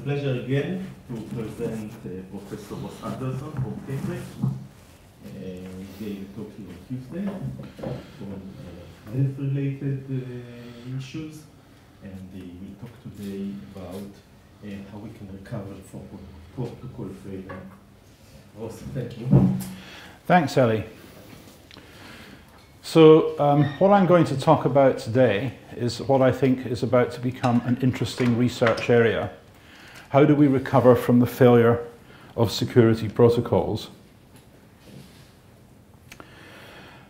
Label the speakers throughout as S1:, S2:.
S1: pleasure again to present Professor Ross Anderson from Cambridge. He gave a talk here on Tuesday on health-related issues, and we will talk today about how we can recover from protocol failure. Ross, thank you.
S2: Thanks, Ellie. So what I'm going to talk about today is what I think is about to become an interesting research area. How do we recover from the failure of security protocols?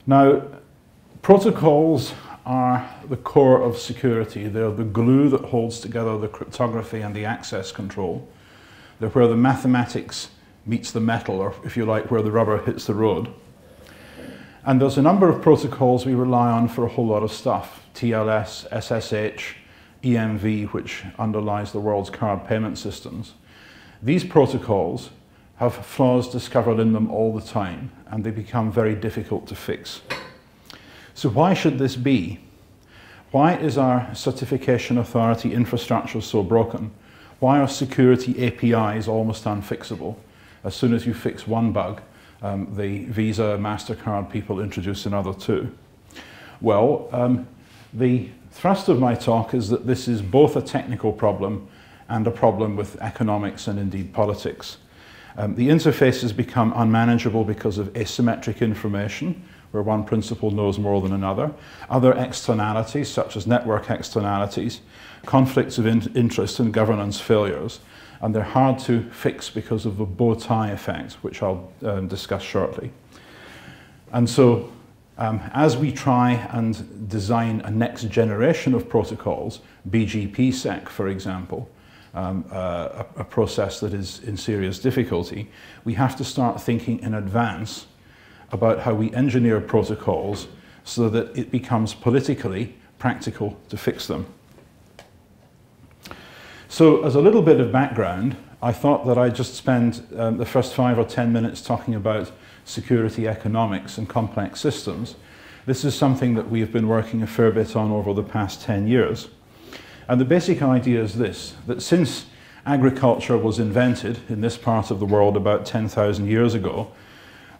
S2: Now, protocols are the core of security. They're the glue that holds together the cryptography and the access control. They're where the mathematics meets the metal, or if you like, where the rubber hits the road. And there's a number of protocols we rely on for a whole lot of stuff. TLS, SSH, EMV, which underlies the world's card payment systems. These protocols have flaws discovered in them all the time, and they become very difficult to fix. So why should this be? Why is our certification authority infrastructure so broken? Why are security APIs almost unfixable? As soon as you fix one bug, the Visa, MasterCard people introduce another two. Well, the thrust of my talk is that this is both a technical problem and a problem with economics and indeed politics. The interfaces become unmanageable because of asymmetric information, where one principal knows more than another. Other externalities, such as network externalities, conflicts of interest and governance failures. And they're hard to fix because of the bow tie effect, which I'll discuss shortly. And so, as we try and design a next generation of protocols, BGP-SEC, for example, a process that is in serious difficulty, we have to start thinking in advance about how we engineer protocols so that it becomes politically practical to fix them. So as a little bit of background, I thought that I'd just spend the first 5 or 10 minutes talking about security economics and complex systems. This is something that we have been working a fair bit on over the past 10 years. And the basic idea is this, that since agriculture was invented in this part of the world about 10,000 years ago,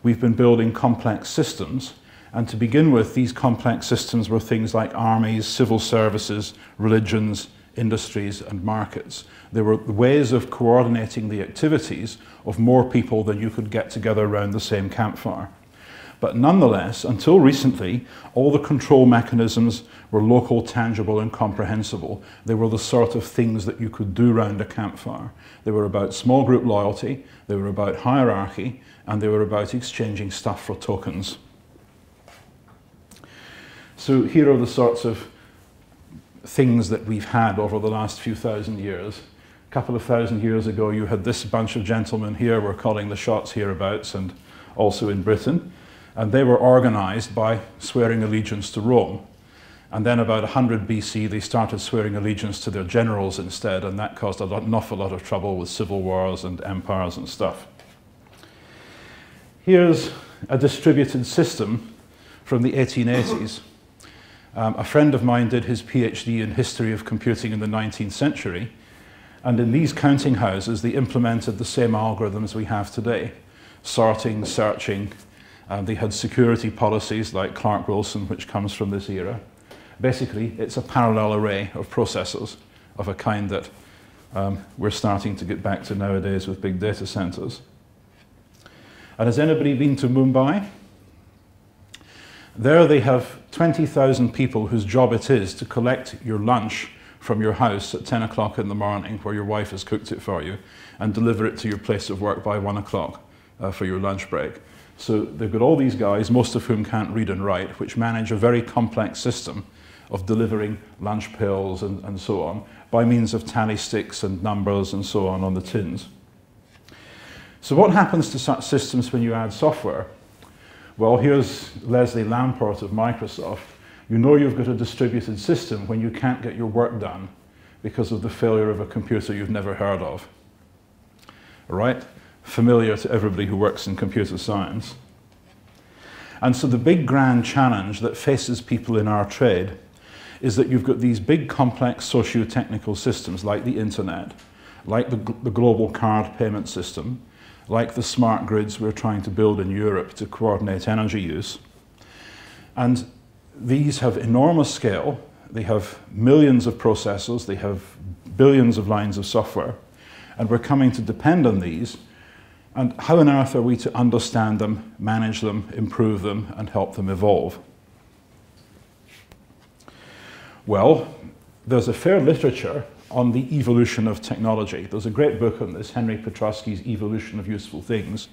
S2: we've been building complex systems. And to begin with, these complex systems were things like armies, civil services, religions, industries and markets. They were ways of coordinating the activities of more people than you could get together around the same campfire. But nonetheless, until recently, all the control mechanisms were local, tangible and comprehensible. They were the sort of things that you could do around a campfire. They were about small group loyalty, they were about hierarchy, and they were about exchanging stuff for tokens. So here are the sorts of things that we've had over the last few thousand years. A couple of thousand years ago, you had this bunch of gentlemen here were calling the shots hereabouts, and also in Britain. And they were organized by swearing allegiance to Rome. And then about 100 BC, they started swearing allegiance to their generals instead, and that caused an awful lot of trouble with civil wars and empires and stuff. Here's a distributed system from the 1880s. A friend of mine did his PhD in history of computing in the 19th century, and in these counting houses they implemented the same algorithms we have today. Sorting, searching, they had security policies like Clark-Wilson, which comes from this era. Basically, it's a parallel array of processors of a kind that we're starting to get back to nowadays with big data centers. And has anybody been to Mumbai? There they have 20,000 people whose job it is to collect your lunch from your house at 10 o'clock in the morning, where your wife has cooked it for you, and deliver it to your place of work by 1 o'clock for your lunch break. So they've got all these guys, most of whom can't read and write, which manage a very complex system of delivering lunch pills and so on by means of tally sticks and numbers and so on the tins. So what happens to such systems when you add software? Well, here's Leslie Lamport of Microsoft. You know you've got a distributed system when you can't get your work done because of the failure of a computer you've never heard of. All right? Familiar to everybody who works in computer science. And so the big grand challenge that faces people in our trade is that you've got these big complex socio-technical systems like the internet, like the global card payment system, like the smart grids we're trying to build in Europe to coordinate energy use. And these have enormous scale. They have millions of processors, they have billions of lines of software, and we're coming to depend on these. And how on earth are we to understand them, manage them, improve them, and help them evolve? Well, there's a fair literature on the evolution of technology. There's a great book on this, Henry Petrosky's Evolution of Useful Things,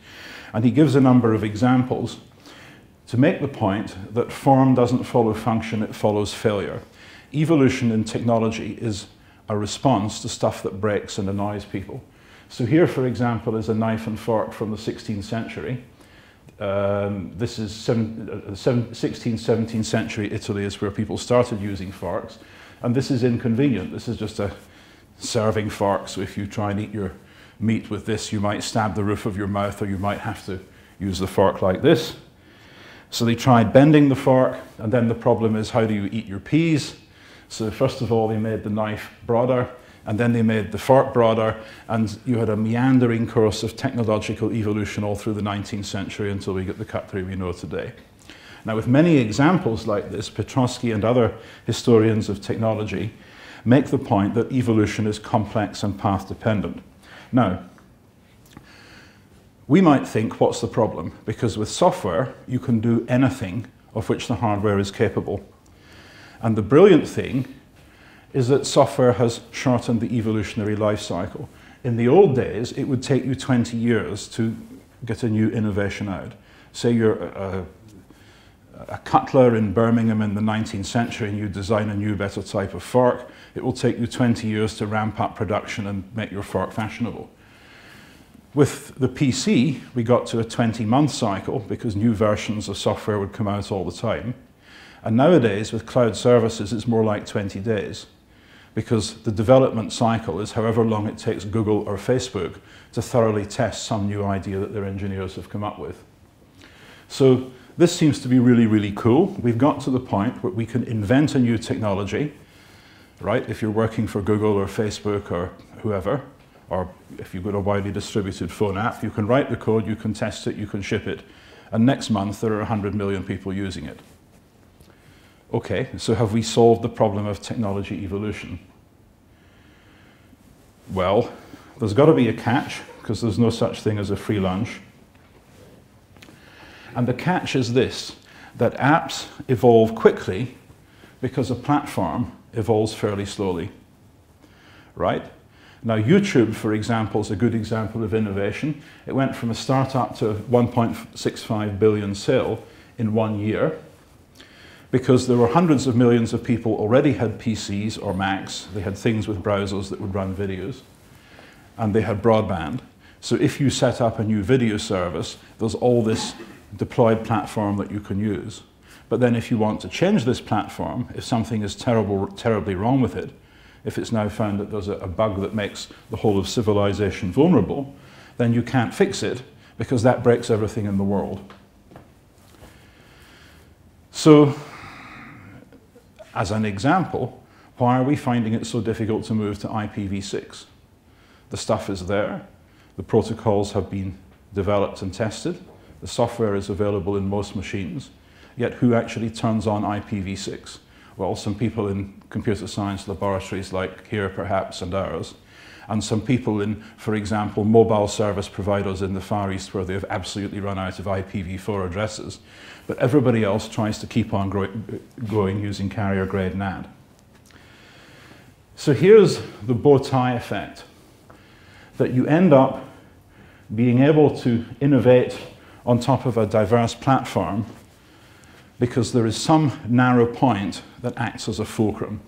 S2: and he gives a number of examples to make the point that form doesn't follow function, it follows failure. Evolution in technology is a response to stuff that breaks and annoys people. So here, for example, is a knife and fork from the 16th century. This is 16th, 17th century Italy is where people started using forks. And this is inconvenient. This is just a serving fork, so if you try and eat your meat with this, you might stab the roof of your mouth, or you might have to use the fork like this. So they tried bending the fork, and then the problem is, how do you eat your peas? So first of all, they made the knife broader, and then they made the fork broader, and you had a meandering course of technological evolution all through the 19th century until we get the cutlery we know today. Now, with many examples like this, Petrosky and other historians of technology make the point that evolution is complex and path-dependent. Now, we might think, what's the problem? Because with software, you can do anything of which the hardware is capable. And the brilliant thing is that software has shortened the evolutionary life cycle. In the old days, it would take you 20 years to get a new innovation out. Say you're a cutler in Birmingham in the 19th century and you design a new, better type of fork, it will take you 20 years to ramp up production and make your fork fashionable. With the PC, we got to a 20-month cycle because new versions of software would come out all the time. And nowadays, with cloud services, it's more like 20 days because the development cycle is however long it takes Google or Facebook to thoroughly test some new idea that their engineers have come up with. So this seems to be really, really cool. We've got to the point where we can invent a new technology, right? If you're working for Google or Facebook or whoever, or if you've got a widely distributed phone app, you can write the code, you can test it, you can ship it, and next month there are 100 million people using it. Okay, so have we solved the problem of technology evolution? Well, there's got to be a catch, because there's no such thing as a free lunch. And the catch is this, that apps evolve quickly because a platform evolves fairly slowly, right? Now, YouTube, for example, is a good example of innovation. It went from a startup to 1.65 billion sale in 1 year because there were hundreds of millions of people already had PCs or Macs. They had things with browsers that would run videos, and they had broadband. So if you set up a new video service, there's all this deployed platform that you can use. But then if you want to change this platform, if something is terribly wrong with it, if it's now found that there's a bug that makes the whole of civilization vulnerable, then you can't fix it because that breaks everything in the world. So, as an example, why are we finding it so difficult to move to IPv6? The stuff is there, the protocols have been developed and tested, the software is available in most machines, yet who actually turns on IPv6? Well, some people in computer science laboratories like here perhaps and ours, and some people in, for example, mobile service providers in the Far East where they've absolutely run out of IPv4 addresses. But everybody else tries to keep on going using carrier-grade NAT. So here's the bow tie effect, that you end up being able to innovate on top of a diverse platform because there is some narrow point that acts as a fulcrum,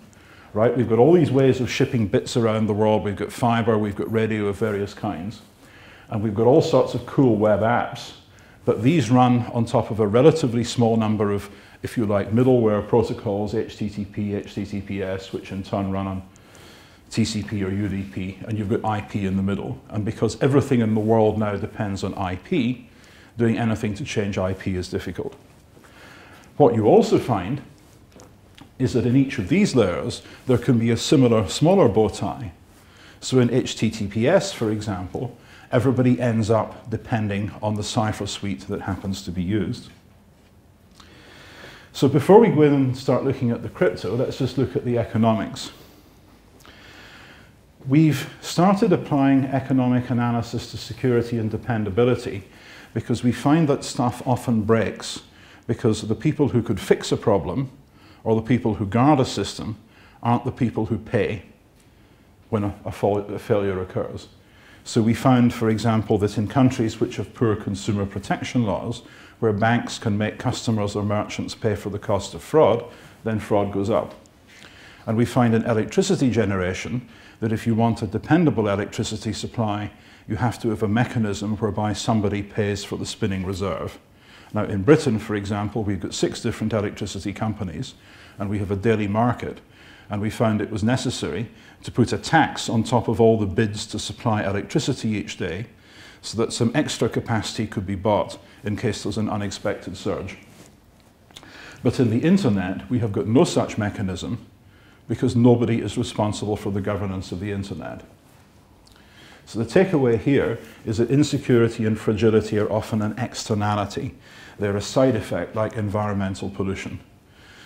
S2: right? We've got all these ways of shipping bits around the world. We've got fiber, we've got radio of various kinds, and we've got all sorts of cool web apps, but these run on top of a relatively small number of, if you like, middleware protocols, HTTP, HTTPS, which in turn run on TCP or UDP, and you've got IP in the middle. And because everything in the world now depends on IP, doing anything to change IP is difficult. What you also find is that in each of these layers, there can be a similar, smaller bow tie. So in HTTPS, for example, everybody ends up depending on the cipher suite that happens to be used. So before we go in and start looking at the crypto, let's just look at the economics. We've started applying economic analysis to security and dependability because we find that stuff often breaks because the people who could fix a problem or the people who guard a system aren't the people who pay when a failure occurs. So we found, for example, that in countries which have poor consumer protection laws, where banks can make customers or merchants pay for the cost of fraud, then fraud goes up. And we find in electricity generation that if you want a dependable electricity supply, you have to have a mechanism whereby somebody pays for the spinning reserve. Now in Britain, for example, we've got 6 different electricity companies and we have a daily market, and we found it was necessary to put a tax on top of all the bids to supply electricity each day so that some extra capacity could be bought in case there's an unexpected surge. But in the internet, we have got no such mechanism because nobody is responsible for the governance of the internet. So the takeaway here is that insecurity and fragility are often an externality. They're a side effect like environmental pollution.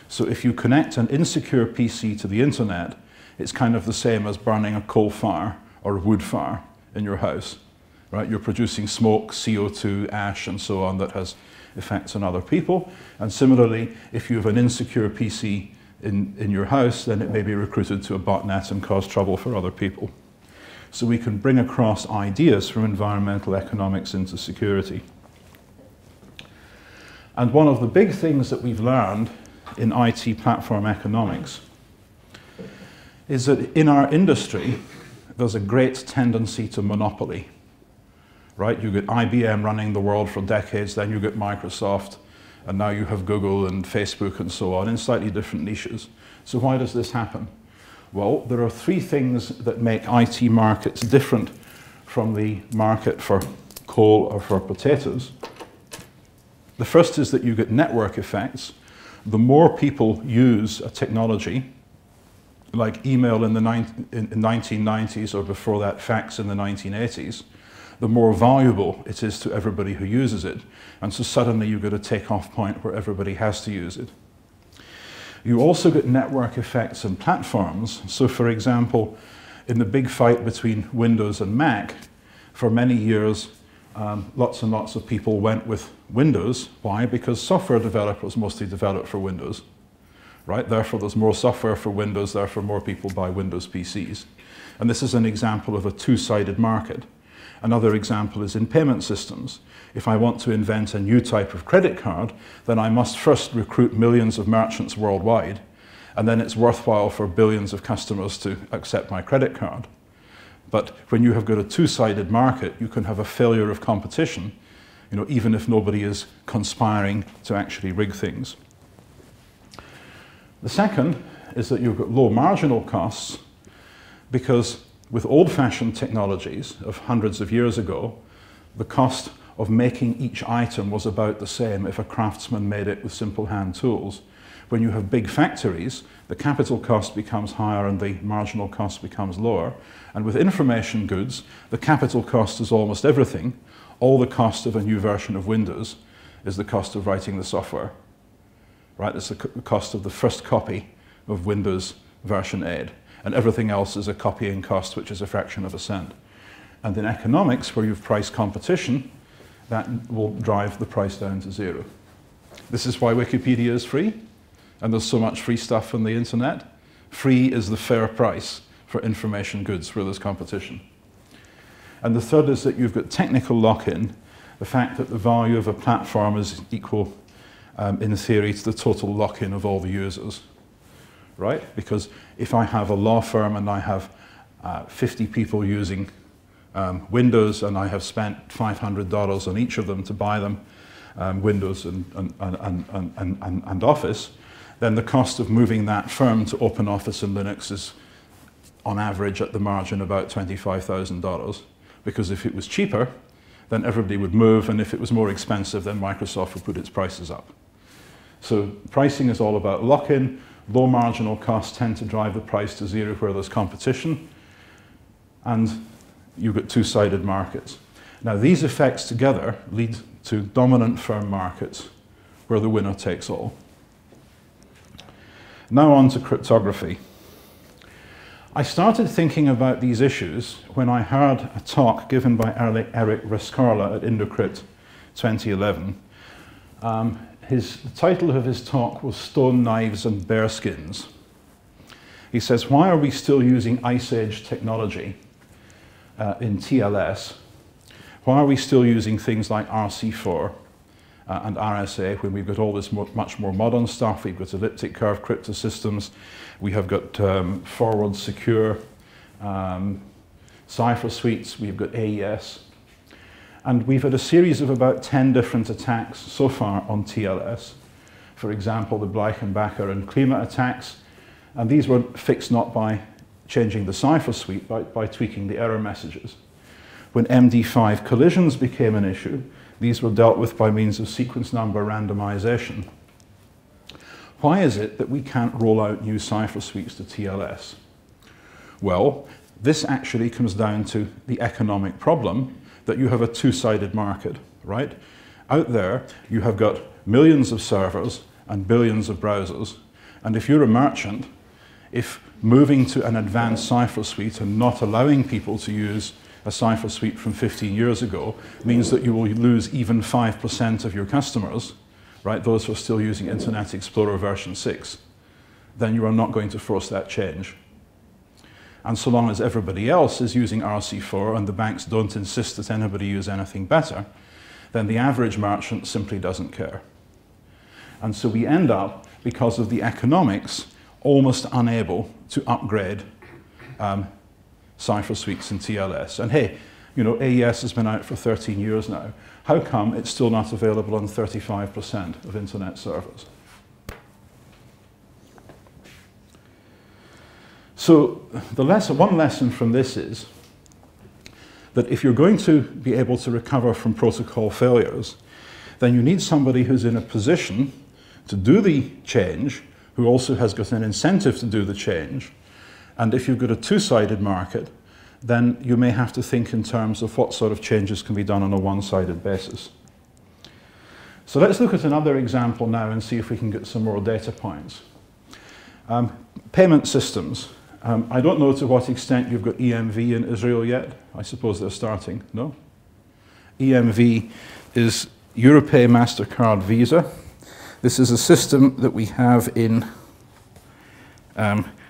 S2: So if you connect an insecure PC to the internet, it's kind of the same as burning a coal fire or a wood fire in your house, right? You're producing smoke, CO2, ash, and so on that has effects on other people. And similarly, if you have an insecure PC in your house, then it may be recruited to a botnet and cause trouble for other people. So we can bring across ideas from environmental economics into security. And one of the big things that we've learned in IT platform economics is that in our industry, there's a great tendency to monopoly, right? You get IBM running the world for decades, then you get Microsoft, and now you have Google and Facebook and so on in slightly different niches. So why does this happen? Well, there are 3 things that make IT markets different from the market for coal or for potatoes. The first is that you get network effects. The more people use a technology, like email in the 1990s or before that fax in the 1980s, the more valuable it is to everybody who uses it. And so suddenly you get a takeoff point where everybody has to use it. You also get network effects in platforms. So for example, in the big fight between Windows and Mac, for many years, lots and lots of people went with Windows. Why? Because software developers mostly develop for Windows, right? Therefore, there's more software for Windows, therefore more people buy Windows PCs. And this is an example of a 2-sided market. Another example is in payment systems. If I want to invent a new type of credit card, then I must first recruit millions of merchants worldwide, and then it's worthwhile for billions of customers to accept my credit card. But when you have got a 2-sided market, you can have a failure of competition, you know, even if nobody is conspiring to actually rig things. The second is that you've got low marginal costs because with old-fashioned technologies of hundreds of years ago, the cost of making each item was about the same if a craftsman made it with simple hand tools. When you have big factories, the capital cost becomes higher and the marginal cost becomes lower. And with information goods, the capital cost is almost everything. All the cost of a new version of Windows is the cost of writing the software, right? It's the cost of the first copy of Windows version 8. And everything else is a copying cost, which is a fraction of a cent. And in economics, where you've price competition, that will drive the price down to 0. This is why Wikipedia is free, and there's so much free stuff on the internet. Free is the fair price for information goods where there's competition. And the third is that you've got technical lock-in, the fact that the value of a platform is equal, in theory, to the total lock-in of all the users. Right? Because if I have a law firm and I have 50 people using Windows and I have spent $500 on each of them to buy them, Windows and Office, then the cost of moving that firm to OpenOffice and Linux is on average at the margin about $25,000. Because if it was cheaper, then everybody would move, and if it was more expensive, then Microsoft would put its prices up. So pricing is all about lock-in. Low marginal costs tend to drive the price to 0 where there's competition. and you've got two-sided markets. Now, these effects together lead to dominant firm markets where the winner takes all. Now on to cryptography. I started thinking about these issues when I heard a talk given by Eric Rescarla at Indocrypt 2011. The title of his talk was Stone Knives and Bearskins. He says, why are we still using Ice Age technology in TLS? Why are we still using things like RC4 and RSA when we've got all this much more modern stuff? We've got elliptic curve crypto systems. We have got forward secure cipher suites. We've got AES. And we've had a series of about 10 different attacks so far on TLS. For example, the Bleichenbacher and Klima attacks. And these were fixed not by changing the cipher suite, but by tweaking the error messages. When MD5 collisions became an issue, these were dealt with by means of sequence number randomization. Why is it that we can't roll out new cipher suites to TLS? Well, this actually comes down to the economic problem that you have a two-sided market, right? Out there, you have got millions of servers and billions of browsers, and if you're a merchant, if moving to an advanced cipher suite and not allowing people to use a cipher suite from 15 years ago means that you will lose even 5% of your customers, right, those who are still using Internet Explorer version 6, then you are not going to force that change. And so long as everybody else is using RC4 and the banks don't insist that anybody use anything better, then the average merchant simply doesn't care. And so we end up, because of the economics, almost unable to upgrade cipher suites in TLS. And hey, you know, AES has been out for 13 years now. How come it's still not available on 35% of internet servers? So one lesson from this is that if you're going to be able to recover from protocol failures, then you need somebody who's in a position to do the change, who also has got an incentive to do the change. And if you've got a two-sided market, then you may have to think in terms of what sort of changes can be done on a one-sided basis. So let's look at another example now and see if we can get some more data points. Payment systems. I don't know to what extent you've got EMV in Israel yet. I suppose they're starting, no? EMV is Europay, MasterCard, Visa. This is a system that we have in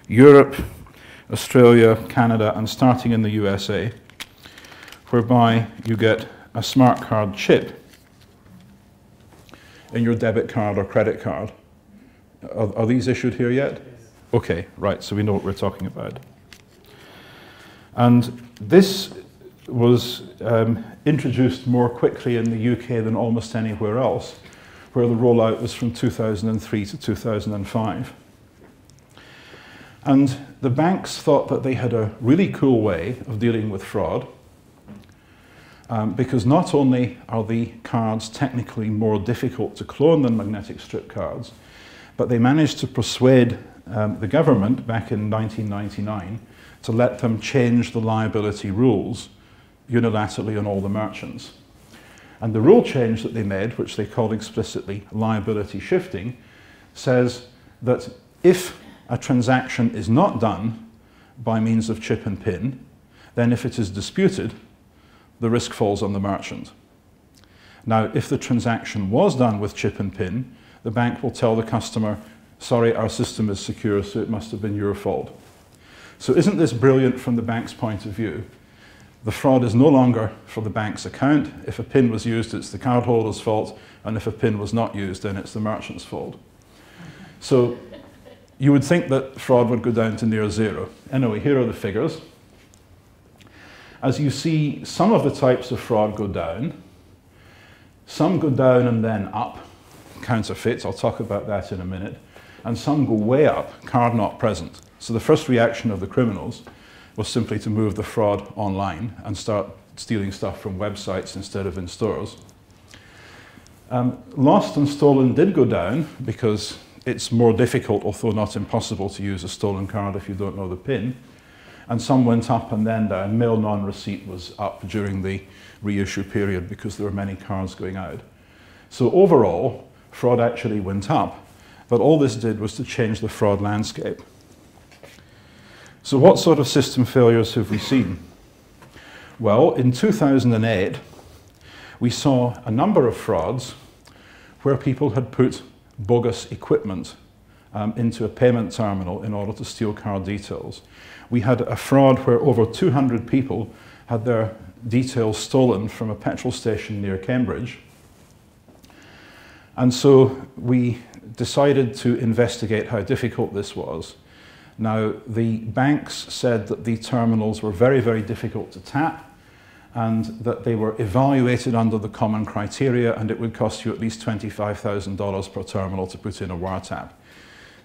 S2: Europe, Australia, Canada, and starting in the USA, whereby you get a smart card chip in your debit card or credit card. Are these issued here yet? Okay, right, so we know what we're talking about. And this was introduced more quickly in the UK than almost anywhere else, where the rollout was from 2003 to 2005. And the banks thought that they had a really cool way of dealing with fraud, because not only are the cards technically more difficult to clone than magnetic strip cards, but they managed to persuade the government back in 1999 to let them change the liability rules unilaterally on all the merchants. And the rule change that they made, which they called explicitly liability shifting, says that if a transaction is not done by means of chip and pin, then if it is disputed, the risk falls on the merchant. Now, if the transaction was done with chip and pin, the bank will tell the customer, sorry, our system is secure, so it must have been your fault. So isn't this brilliant from the bank's point of view? The fraud is no longer for the bank's account. If a PIN was used, it's the cardholder's fault, and if a PIN was not used, then it's the merchant's fault. So you would think that fraud would go down to near zero. Anyway, here are the figures. As you see, some of the types of fraud go down. Some go down and then up, counterfeits, I'll talk about that in a minute. And some go way up, card not present. So the first reaction of the criminals was simply to move the fraud online and start stealing stuff from websites instead of in stores. Lost and stolen did go down because it's more difficult, although not impossible, to use a stolen card if you don't know the PIN. and some went up and then down. Mail non-receipt was up during the reissue period because there were many cards going out. So overall, fraud actually went up, but all this did was to change the fraud landscape. So what sort of system failures have we seen? Well, in 2008, we saw a number of frauds where people had put bogus equipment into a payment terminal in order to steal card details. We had a fraud where over 200 people had their details stolen from a petrol station near Cambridge. And so we decided to investigate how difficult this was. Now, the banks said that the terminals were very, very difficult to tap and that they were evaluated under the common criteria, and it would cost you at least $25,000 per terminal to put in a wiretap.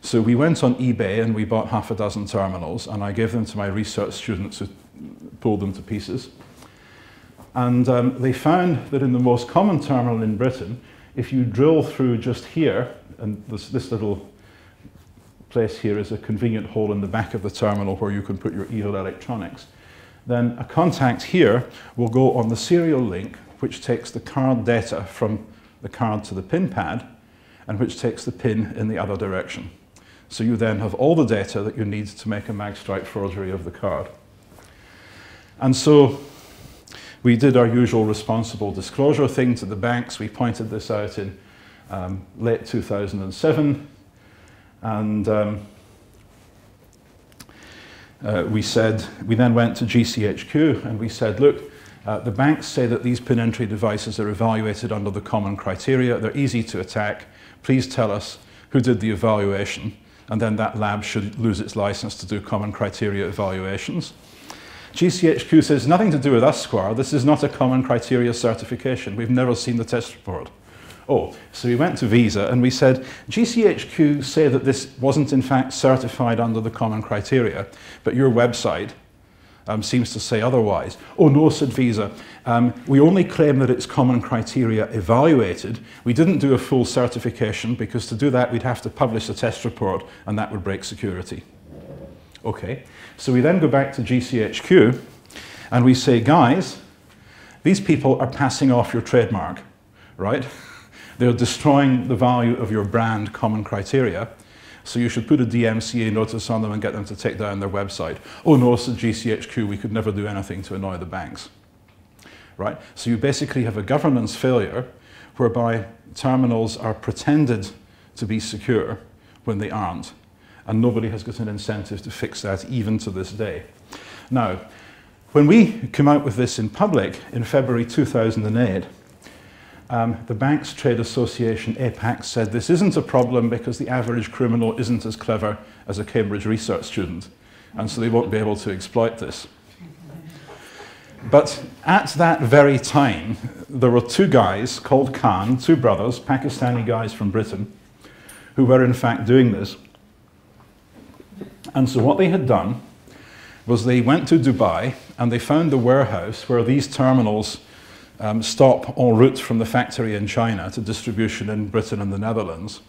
S2: So we went on eBay and we bought half a dozen terminals, and I gave them to my research students who pulled them to pieces. And they found that in the most common terminal in Britain, if you drill through just here, and this little place here is a convenient hole in the back of the terminal where you can put your evil electronics, then a contact here will go on the serial link, which takes the card data from the card to the pin pad, and which takes the pin in the other direction. So you then have all the data that you need to make a magstripe forgery of the card. And so we did our usual responsible disclosure thing to the banks. We pointed this out in late 2007. And we then went to GCHQ and we said, look, the banks say that these pin entry devices are evaluated under the common criteria. They're easy to attack. Please tell us who did the evaluation. And then that lab should lose its license to do common criteria evaluations. GCHQ says, nothing to do with us, Squire. This is not a common criteria certification. We've never seen the test report. Oh, so we went to Visa and we said, GCHQ say that this wasn't in fact certified under the common criteria, but your website seems to say otherwise. Oh no, said Visa, we only claim that it's common criteria evaluated. We didn't do a full certification because to do that we'd have to publish a test report and that would break security. Okay, so we then go back to GCHQ and we say, guys, these people are passing off your trademark, right? They're destroying the value of your brand common criteria. So you should put a DMCA notice on them and get them to take down their website. Oh no, said GCHQ, we could never do anything to annoy the banks. Right? So you basically have a governance failure whereby terminals are pretended to be secure when they aren't. And nobody has got an incentive to fix that even to this day. Now, when we came out with this in public in February 2008, the Banks Trade Association, APAC, said this isn't a problem because the average criminal isn't as clever as a Cambridge research student, and so they won't be able to exploit this. But at that very time, there were two guys called Khan, two brothers, Pakistani guys from Britain, who were in fact doing this. And so what they had done was they went to Dubai and they found the warehouse where these terminals stop en route from the factory in China to distribution in Britain and the Netherlands.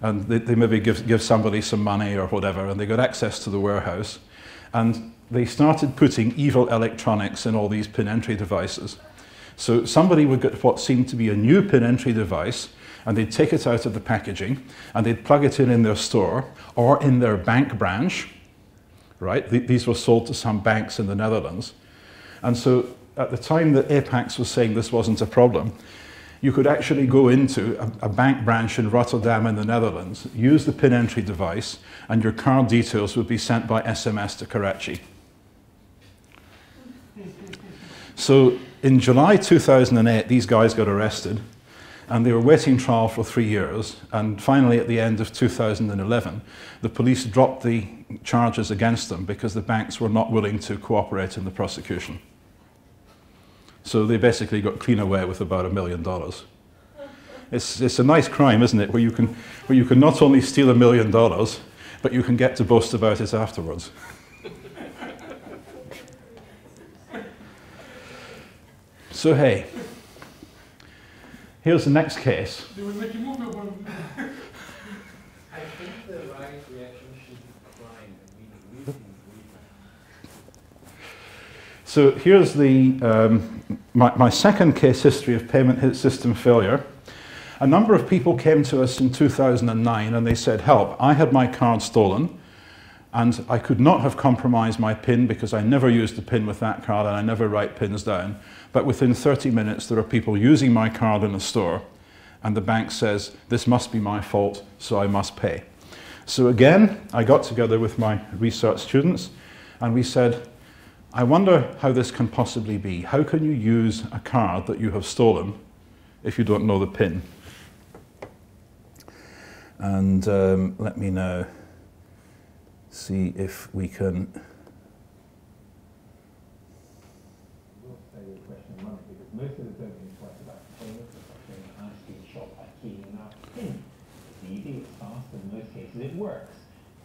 S2: And they maybe give somebody some money or whatever, and they got access to the warehouse. And they started putting evil electronics in all these pin entry devices. So somebody would get what seemed to be a new pin entry device, and they'd take it out of the packaging, and they'd plug it in their store or in their bank branch, right? These were sold to some banks in the Netherlands. And so at the time that Apax was saying this wasn't a problem, you could actually go into a bank branch in Rotterdam in the Netherlands, use the pin entry device, and your card details would be sent by SMS to Karachi. So in July 2008, these guys got arrested, and they were waiting trial for 3 years, and finally at the end of 2011, the police dropped the charges against them because the banks were not willing to cooperate in the prosecution. So they basically got clean away with about $1 million. It's a nice crime, isn't it, where you can not only steal $1 million, but you can get to boast about it afterwards. So hey, here's the next case.
S3: They will make you move your one.
S4: I think the right reaction should be crying, meaning weeping.
S2: So here's my second case history of payment system failure. A number of people came to us in 2009 and they said, help, I had my card stolen and I could not have compromised my PIN because I never used the PIN with that card and I never write PINs down. But within 30 minutes there are people using my card in a store and the bank says, this must be my fault, so I must pay. So again, I got together with my research students and we said, I wonder how this can possibly be. How can you use a card that you have stolen if you don't know the PIN? And let me now see if we can.
S3: Most of the buildings talk about payments in a high-street shop by keying out PIN. It's easy, it's fast, and in most cases it works.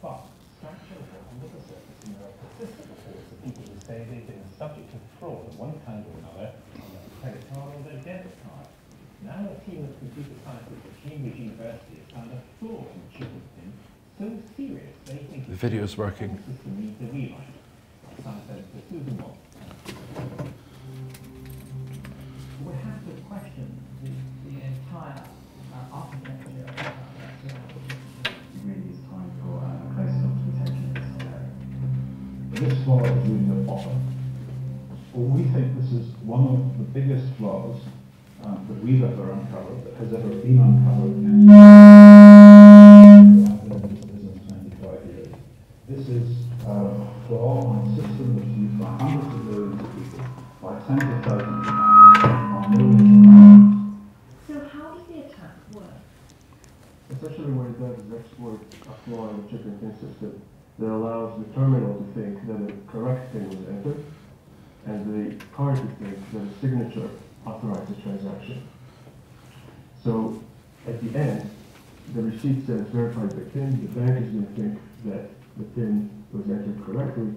S3: But structural under the surface, and there are persistent reports of people who say they've been subject to fraud of one kind or another on their credit card or their debit card. Now a team of computer scientists at Cambridge University has found a flaw in the chip of PIN so serious they think
S2: the video is working.
S3: The system needs a rewrite. Science editor Susan Moore.
S4: We have to question the entire architecture of that.
S5: It really is time for a close look to attention to this area. This flaw is really the bottom. Well, we think this is one of the biggest flaws that we've ever uncovered, that has ever been uncovered in business 25 years. This is a flaw on a system that's used by hundreds of millions of people, by tens of thousands of
S4: So how does the attack work?
S6: Essentially what it does is exploit a flaw in the chip and PIN system that allows the terminal to think that a correct PIN was entered and the card to think that a signature authorized the transaction. So at the end, the receipt says verified by PIN, the bank is going to think that the PIN was entered correctly,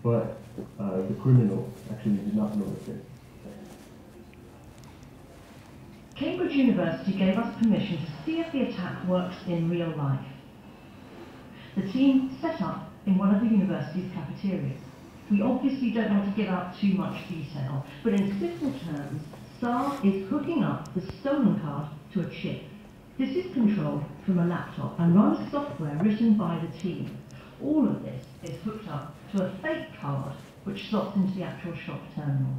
S6: but the criminal actually did not know the PIN.
S4: Cambridge University gave us permission to see if the attack works in real life. The team set up in one of the university's cafeterias. We obviously don't want to give out too much detail, but in simple terms, SAR is hooking up the stolen card to a chip. This is controlled from a laptop and runs software written by the team. All of this is hooked up to a fake card which slots into the actual shop terminal.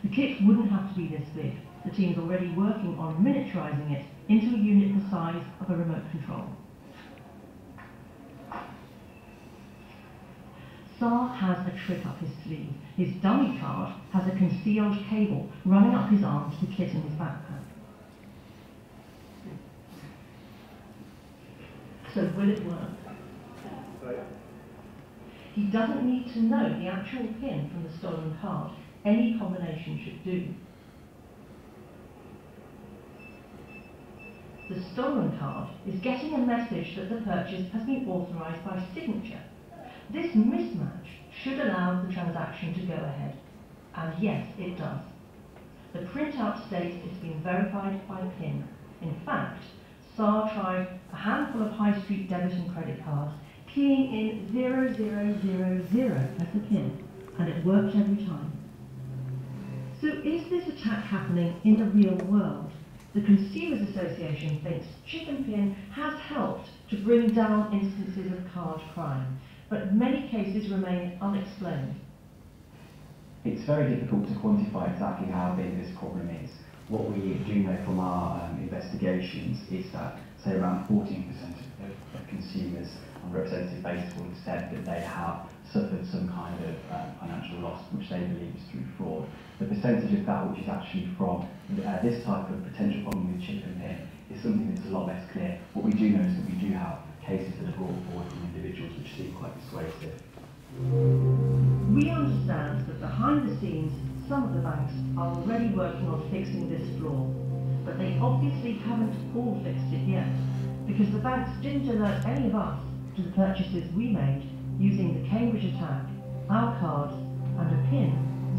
S4: The kit wouldn't have to be this big. The team is already working on miniaturizing it into a unit the size of a remote control. SAR has a trick up his sleeve. His dummy card has a concealed cable running up his arm to the kit in his backpack. So will it work? He doesn't need to know the actual PIN from the stolen card. Any combination should do. The stolen card is getting a message that the purchase has been authorized by signature. This mismatch should allow the transaction to go ahead. And yes, it does. The printout states it's been verified by PIN. In fact, SAR tried a handful of high street debit and credit cards, keying in 0000 as the PIN, and it worked every time. So is this attack happening in the real world? The Consumers Association thinks chip and PIN has helped to bring down instances of card crime, but many cases remain unexplained.
S7: It's very difficult to quantify exactly how big this problem is. What we do know from our investigations is that, say, around 14% of consumers on a representative basis will have said that they have suffered some kind of financial loss, which they believe is through fraud. The percentage of that which is actually from this type of potential problem with chip and PIN is something that's a lot less clear. What we do know is that we do have cases that are brought forward from individuals which seem quite persuasive.
S4: We understand that behind the scenes, some of the banks are already working on fixing this flaw, but they obviously haven't all fixed it yet, because the banks didn't alert any of us to the purchases we made using the Cambridge attack, our cards, and a PIN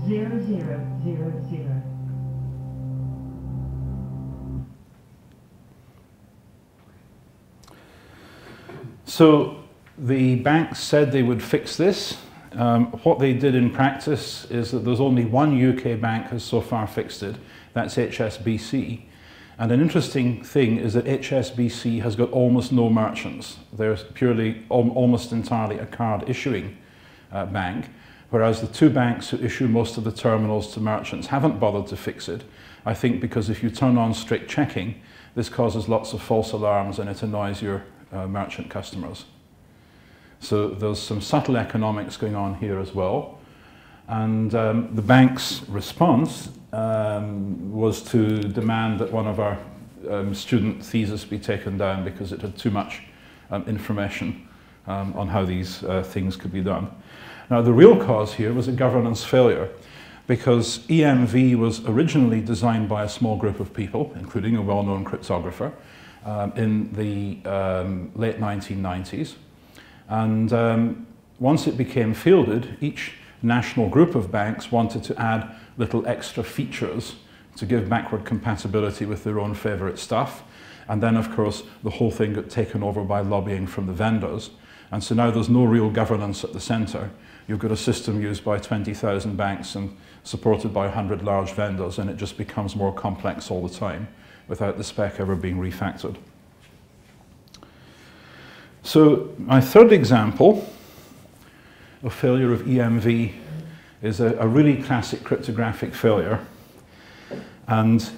S4: 0000.
S2: So the banks said they would fix this. what they did in practice is that there's only one UK bank has so far fixed it, that's HSBC. And an interesting thing is that HSBC has got almost no merchants. They're purely, almost entirely a card issuing bank, whereas the two banks who issue most of the terminals to merchants haven't bothered to fix it. I think because if you turn on strict checking, this causes lots of false alarms and it annoys your merchant customers. So there's some subtle economics going on here as well. And the bank's response was to demand that one of our student theses be taken down because it had too much information on how these things could be done. Now, the real cause here was a governance failure, because EMV was originally designed by a small group of people, including a well-known cryptographer, in the late 1990s. And once it became fielded, each national group of banks wanted to add little extra features to give backward compatibility with their own favorite stuff. And then, of course, the whole thing got taken over by lobbying from the vendors. And so now there's no real governance at the center. You've got a system used by 20,000 banks and supported by 100 large vendors, and it just becomes more complex all the time without the spec ever being refactored. So my third example of failure of EMV is a really classic cryptographic failure. And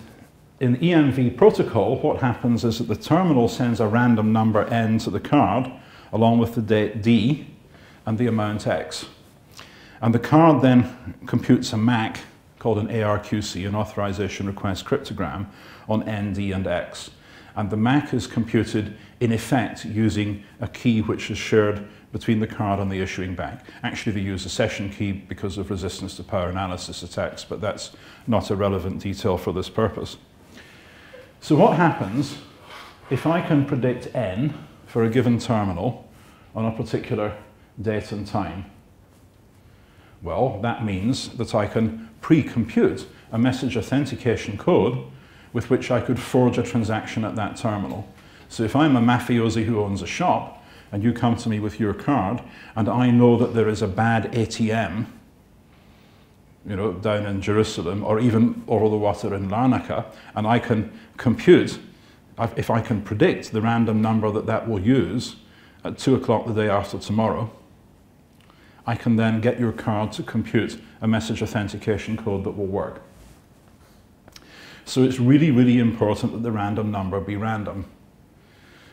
S2: in the EMV protocol, what happens is that the terminal sends a random number n to the card, along with the date d and the amount x. And the card then computes a MAC called an ARQC, an authorization request cryptogram, on n, d, and x. And the MAC is computed, in effect, using a key which is shared between the card and the issuing bank. Actually, they use a session key because of resistance to power analysis attacks, but that's not a relevant detail for this purpose. So what happens if I can predict n for a given terminal on a particular date and time? Well, that means that I can pre-compute a message authentication code with which I could forge a transaction at that terminal. So if I'm a mafiosi who owns a shop, and you come to me with your card, and I know that there is a bad ATM, you know, down in Jerusalem, or even over the water in Larnaca, and I can compute, if I can predict the random number that that will use at 2 o'clock the day after tomorrow, I can then get your card to compute a message authentication code that will work. So it's really, really important that the random number be random.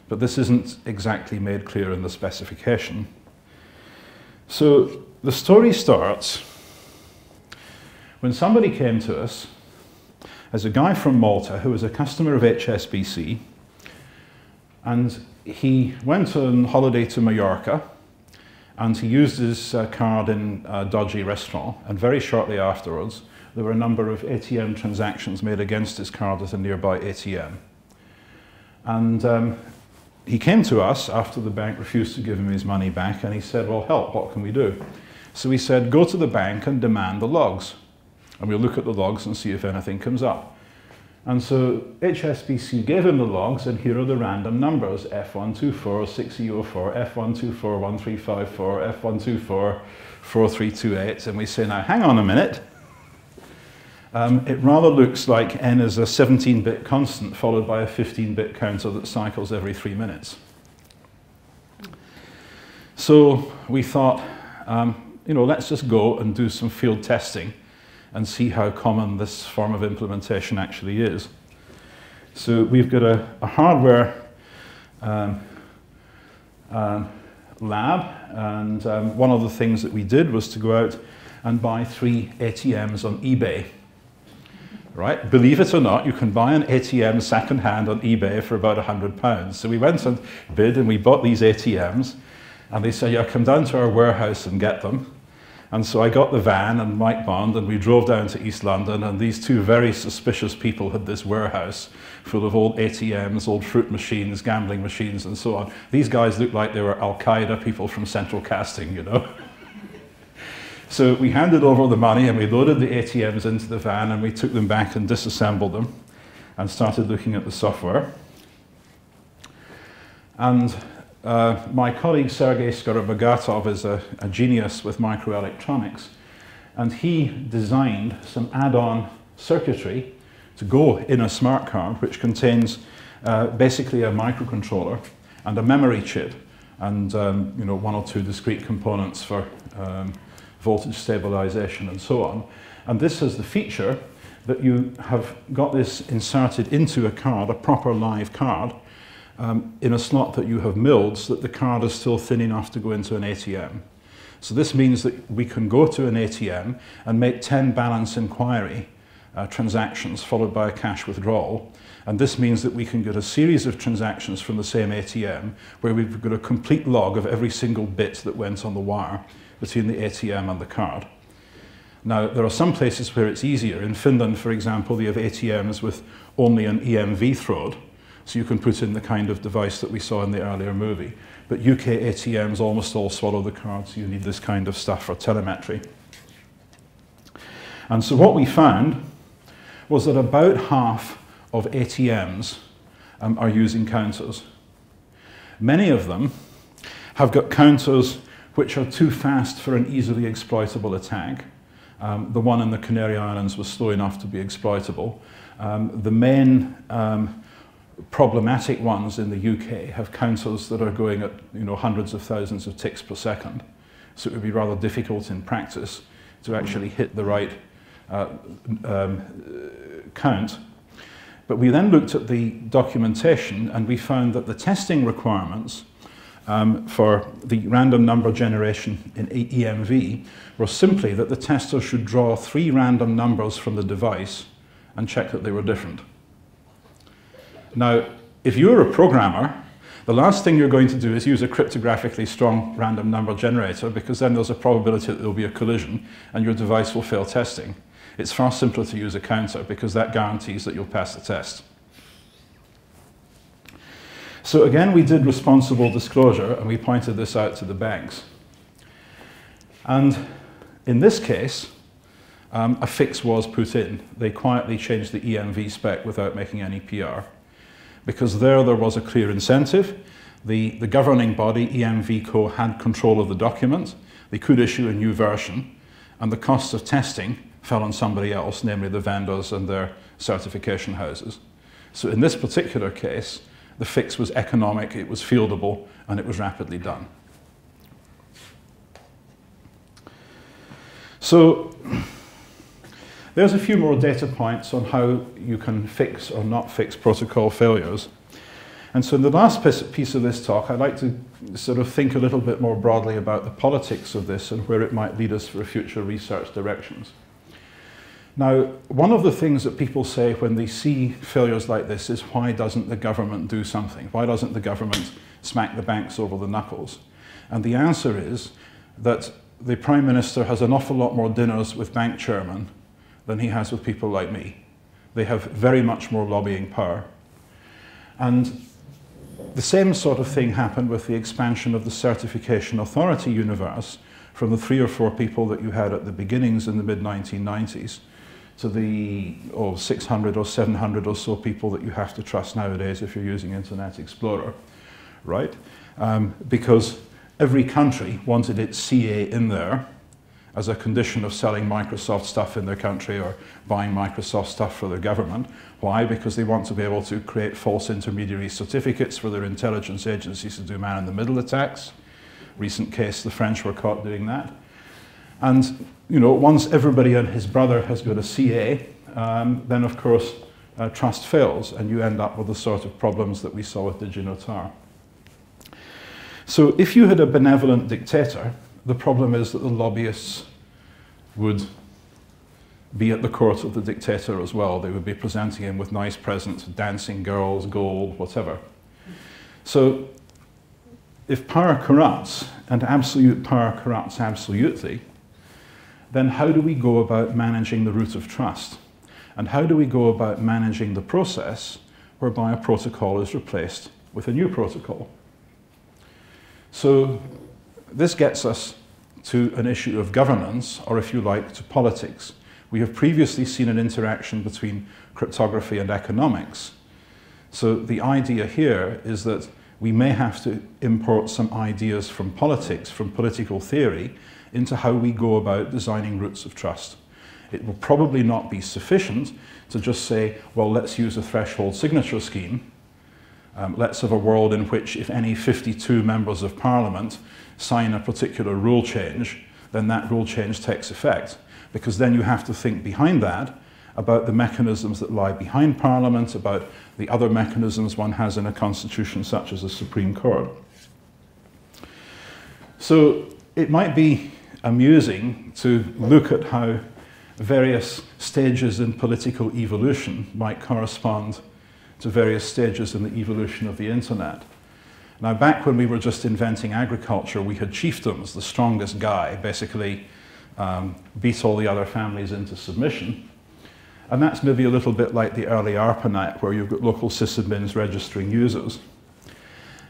S2: But this isn't exactly made clear in the specification. So the story starts when somebody came to us as a guy from Malta who was a customer of HSBC, and he went on holiday to Mallorca, and he used his card in a dodgy restaurant, and very shortly afterwards there were a number of ATM transactions made against his card at a nearby ATM. And he came to us after the bank refused to give him his money back, and he said, well, help, what can we do? So we said, go to the bank and demand the logs, and we'll look at the logs and see if anything comes up. And so HSBC gave him the logs, and here are the random numbers: F124, 6004, F124, 1354, F124, 4328. And we say, now hang on a minute. It rather looks like n is a 17-bit constant followed by a 15-bit counter that cycles every 3 minutes. So we thought, you know, let's just go and do some field testing and see how common this form of implementation actually is. So we've got a hardware lab, and one of the things that we did was to go out and buy 3 ATMs on eBay. Right? Believe it or not, you can buy an ATM second-hand on eBay for about £100. So we went and bid, and we bought these ATMs, and they said, yeah, come down to our warehouse and get them. And so I got the van and Mike Bond, and we drove down to East London, and these two very suspicious people had this warehouse full of old ATMs, old fruit machines, gambling machines, and so on. These guys looked like they were Al-Qaeda people from Central Casting, you know. So we handed over the money, and we loaded the ATMs into the van, and we took them back and disassembled them and started looking at the software. And my colleague Sergei Skorobogatov is a genius with microelectronics, and he designed some add-on circuitry to go in a smart card, which contains basically a microcontroller and a memory chip, and you know, 1 or 2 discrete components for voltage stabilization and so on. And this has the feature that you have got this inserted into a card, a proper live card, in a slot that you have milled so that the card is still thin enough to go into an ATM. So this means that we can go to an ATM and make 10 balance inquiry transactions followed by a cash withdrawal. And this means that we can get a series of transactions from the same ATM where we've got a complete log of every single bit that went on the wire between the ATM and the card. Now, there are some places where it's easier. In Finland, for example, they have ATMs with only an EMV throat, so you can put in the kind of device that we saw in the earlier movie. But UK ATMs almost all swallow the card, so you need this kind of stuff for telemetry. And so what we found was that about half of ATMs are using counters. Many of them have got counters which are too fast for an easily exploitable attack. The one in the Canary Islands was slow enough to be exploitable. The main problematic ones in the UK have counters that are going at, you know, hundreds of thousands of ticks per second. So it would be rather difficult in practice to actually hit the right count. But we then looked at the documentation and we found that the testing requirements for the random number generation in EMV were simply that the tester should draw 3 random numbers from the device and check that they were different. Now, if you're a programmer, the last thing you're going to do is use a cryptographically strong random number generator, because then there's a probability that there'll be a collision and your device will fail testing. It's far simpler to use a counter because that guarantees that you'll pass the test. So again, we did responsible disclosure and we pointed this out to the banks. And in this case, a fix was put in. They quietly changed the EMV spec without making any PR. Because there was a clear incentive. The governing body, EMVCo, had control of the document. They could issue a new version, and the costs of testing fell on somebody else, namely the vendors and their certification houses. So in this particular case, the fix was economic, it was fieldable, and it was rapidly done. So there's a few more data points on how you can fix or not fix protocol failures. And so in the last piece of this talk, I'd like to sort of think a little bit more broadly about the politics of this and where it might lead us for future research directions. Now, one of the things that people say when they see failures like this is, why doesn't the government do something? Why doesn't the government smack the banks over the knuckles? And the answer is that the Prime Minister has an awful lot more dinners with bank chairmen than he has with people like me. They have very much more lobbying power. And the same sort of thing happened with the expansion of the certification authority universe from the 3 or 4 people that you had at the beginnings in the mid-1990s to the 600 or 700 or so people that you have to trust nowadays if you're using Internet Explorer, right? Because every country wanted its CA in there as a condition of selling Microsoft stuff in their country or buying Microsoft stuff for their government. Why? Because they want to be able to create false intermediary certificates for their intelligence agencies to do man-in-the-middle attacks. Recent case, the French were caught doing that. And you know, once everybody and his brother has got a CA, then of course trust fails and you end up with the sort of problems that we saw with DigiNotar. So if you had a benevolent dictator, the problem is that the lobbyists would be at the court of the dictator as well. They would be presenting him with nice presents, dancing girls, gold, whatever. So if power corrupts, and absolute power corrupts absolutely, then how do we go about managing the root of trust? And how do we go about managing the process whereby a protocol is replaced with a new protocol? So this gets us to an issue of governance, or if you like, to politics. We have previously seen an interaction between cryptography and economics. So the idea here is that we may have to import some ideas from politics, from political theory, into how we go about designing roots of trust. It will probably not be sufficient to just say, well, let's use a threshold signature scheme. Let's have a world in which if any 52 members of parliament sign a particular rule change, then that rule change takes effect. Because then you have to think behind that about the mechanisms that lie behind parliament, about the other mechanisms one has in a constitution such as a Supreme Court. So it might be amusing to look at how various stages in political evolution might correspond to various stages in the evolution of the internet. Now, back when we were just inventing agriculture, we had chiefdoms. The strongest guy basically beat all the other families into submission. And that's maybe a little bit like the early ARPANET, where you've got local sysadmins registering users.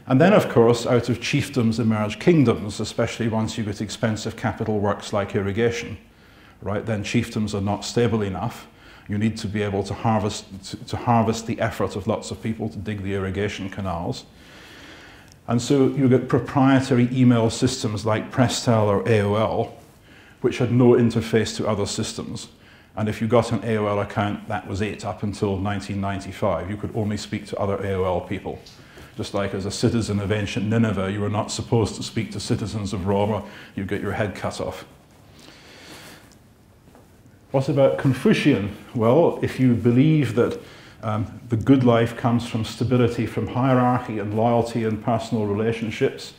S2: And then, of course, out of chiefdoms emerge kingdoms, especially once you get expensive capital works like irrigation. Right? Then chiefdoms are not stable enough. You need to be able to harvest the effort of lots of people to dig the irrigation canals. And so you get proprietary email systems like Prestel or AOL, which had no interface to other systems. And if you got an AOL account, that was it up until 1995. You could only speak to other AOL people. Just like as a citizen of ancient Nineveh, you were not supposed to speak to citizens of Rome, or you'd get your head cut off. What about Confucian? Well, if you believe that the good life comes from stability, from hierarchy and loyalty and personal relationships,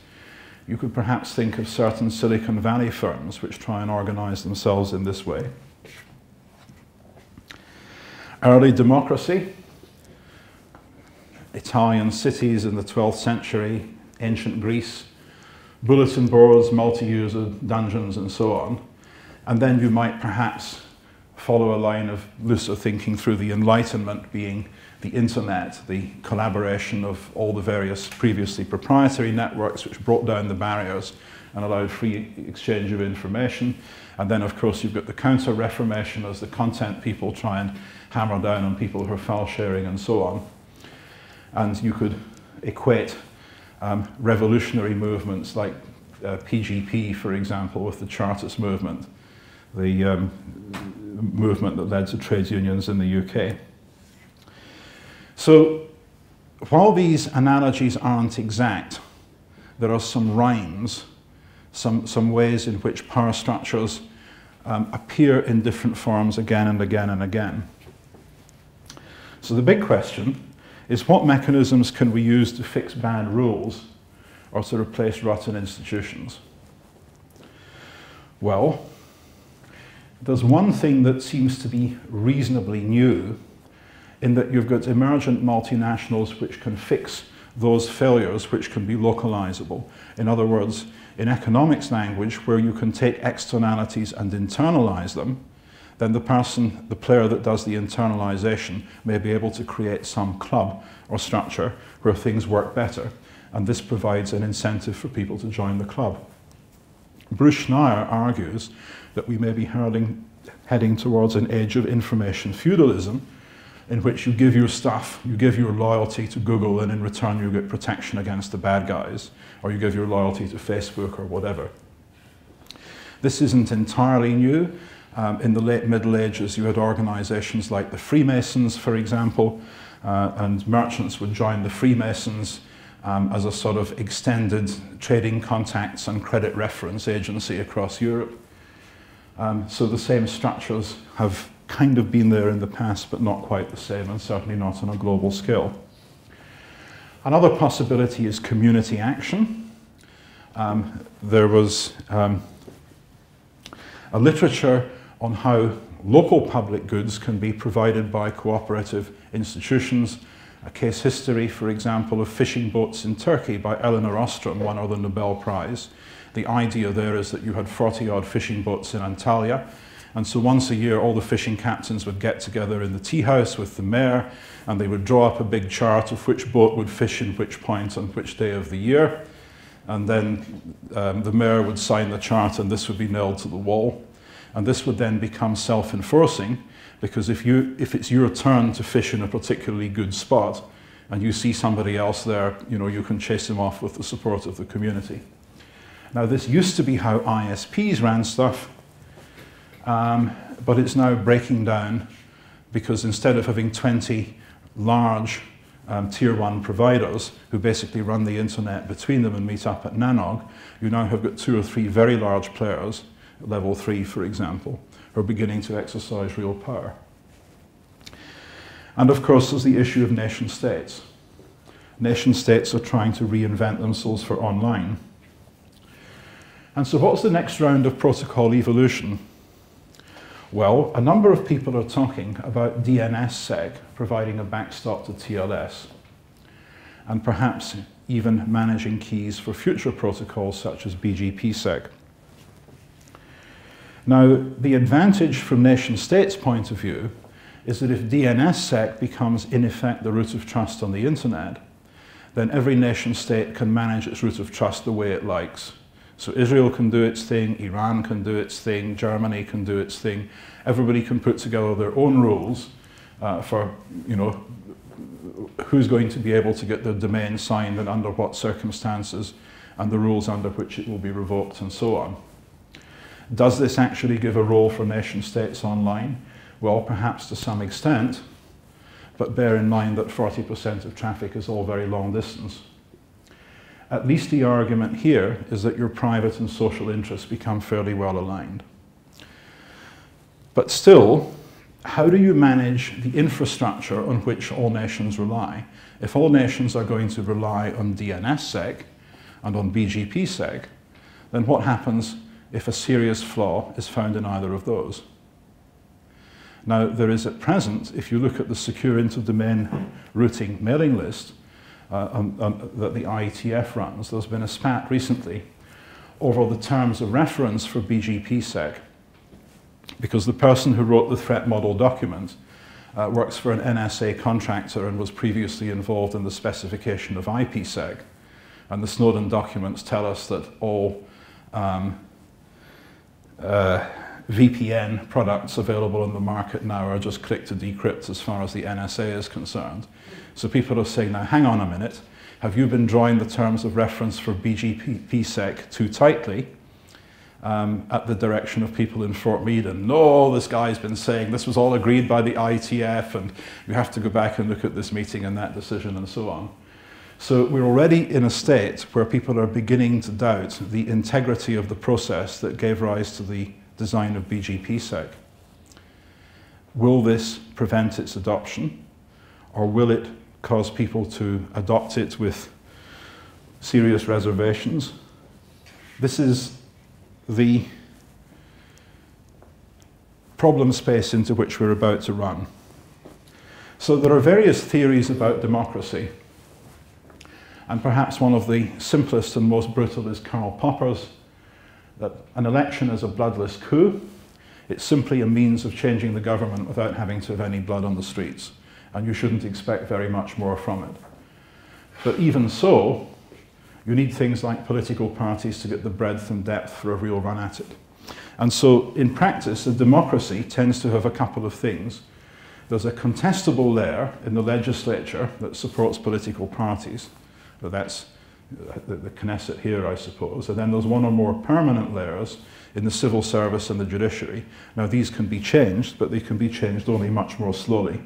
S2: you could perhaps think of certain Silicon Valley firms which try and organize themselves in this way. Early democracy, Italian cities in the 12th century, ancient Greece, bulletin boards, multi-user dungeons and so on. And then you might perhaps follow a line of looser thinking through the Enlightenment being the internet, the collaboration of all the various previously proprietary networks which brought down the barriers and allowed free exchange of information. And then, of course, you've got the Counter-Reformation as the content people try and hammer down on people who are file sharing and so on. And you could equate revolutionary movements like PGP, for example, with the Chartist movement, the movement that led to trade unions in the UK. So while these analogies aren't exact, there are some rhymes, some ways in which power structures appear in different forms again and again and again. So the big question is, what mechanisms can we use to fix bad rules or to replace rotten institutions? Well, there's one thing that seems to be reasonably new, in that you've got emergent multinationals which can fix those failures which can be localizable. In other words, in economics language, where you can take externalities and internalize them, then the player that does the internalization may be able to create some club or structure where things work better. And this provides an incentive for people to join the club. Bruce Schneier argues that we may be heading towards an age of information feudalism, in which you give your stuff, you give your loyalty to Google, and in return you get protection against the bad guys, or you give your loyalty to Facebook or whatever. This isn't entirely new. In the late Middle Ages, you had organizations like the Freemasons, for example, and merchants would join the Freemasons as a sort of extended trading contacts and credit reference agency across Europe. So the same structures have kind of been there in the past, but not quite the same, and certainly not on a global scale. Another possibility is community action. There was a literature on how local public goods can be provided by cooperative institutions. A case history, for example, of fishing boats in Turkey by Elinor Ostrom, won her the Nobel Prize. The idea there is that you had 40-odd fishing boats in Antalya, and so once a year all the fishing captains would get together in the tea house with the mayor, and they would draw up a big chart of which boat would fish in which point on which day of the year. And then the mayor would sign the chart, and this would be nailed to the wall. And this would then become self-enforcing, because if it's your turn to fish in a particularly good spot, and you see somebody else there, you know, you can chase them off with the support of the community. Now, this used to be how ISPs ran stuff, but it's now breaking down because instead of having 20 large tier 1 providers who basically run the internet between them and meet up at Nanog, you now have got 2 or 3 very large players, level 3 for example, who are beginning to exercise real power. And of course there's the issue of nation states. Nation states are trying to reinvent themselves for online. And so what's the next round of protocol evolution? Well, a number of people are talking about DNSSEC providing a backstop to TLS, and perhaps even managing keys for future protocols such as BGPSEC. Now, the advantage from nation states' point of view is that if DNSSEC becomes in effect the root of trust on the internet, then every nation state can manage its root of trust the way it likes. So Israel can do its thing, Iran can do its thing, Germany can do its thing. Everybody can put together their own rules for, you know, who's going to be able to get their domain signed and under what circumstances, and the rules under which it will be revoked and so on. Does this actually give a role for nation states online? Well, perhaps to some extent, but bear in mind that 40% of traffic is all very long distance. At least the argument here is that your private and social interests become fairly well aligned. But still, how do you manage the infrastructure on which all nations rely? If all nations are going to rely on DNSSEC and on BGPSEC, then what happens if a serious flaw is found in either of those? Now, there is at present, if you look at the secure interdomain routing mailing list, that the IETF runs, there's been a spat recently over the terms of reference for BGPSEC, because the person who wrote the threat model document works for an NSA contractor and was previously involved in the specification of IPsec. And the Snowden documents tell us that all VPN products available on the market now are just click to decrypt as far as the NSA is concerned. So people are saying, now hang on a minute, have you been drawing the terms of reference for BGPSEC too tightly at the direction of people in Fort Meade? And no, this guy's been saying this was all agreed by the IETF and you have to go back and look at this meeting and that decision and so on. So we're already in a state where people are beginning to doubt the integrity of the process that gave rise to the design of BGPSEC. Will this prevent its adoption, or will it cause people to adopt it with serious reservations? This is the problem space into which we're about to run. So there are various theories about democracy, and perhaps one of the simplest and most brutal is Karl Popper's, that an election is a bloodless coup. It's simply a means of changing the government without having to have any blood on the streets, and you shouldn't expect very much more from it. But even so, you need things like political parties to get the breadth and depth for a real run at it. And so in practice, a democracy tends to have a couple of things. There's a contestable layer in the legislature that supports political parties. So that's the Knesset here, I suppose. And then there's one or more permanent layers in the civil service and the judiciary. Now these can be changed, but they can be changed only much more slowly.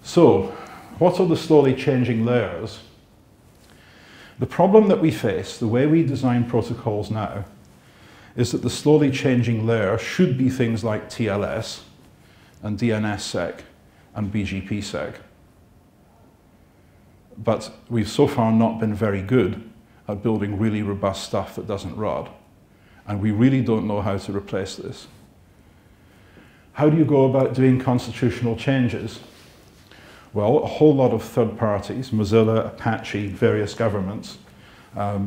S2: So, what are the slowly changing layers? The problem that we face, the way we design protocols now, is that the slowly changing layer should be things like TLS and DNSSEC and BGPSEC. But we've so far not been very good at building really robust stuff that doesn't rot. And we really don't know how to replace this. How do you go about doing constitutional changes? Well, a whole lot of third parties, Mozilla, Apache, various governments,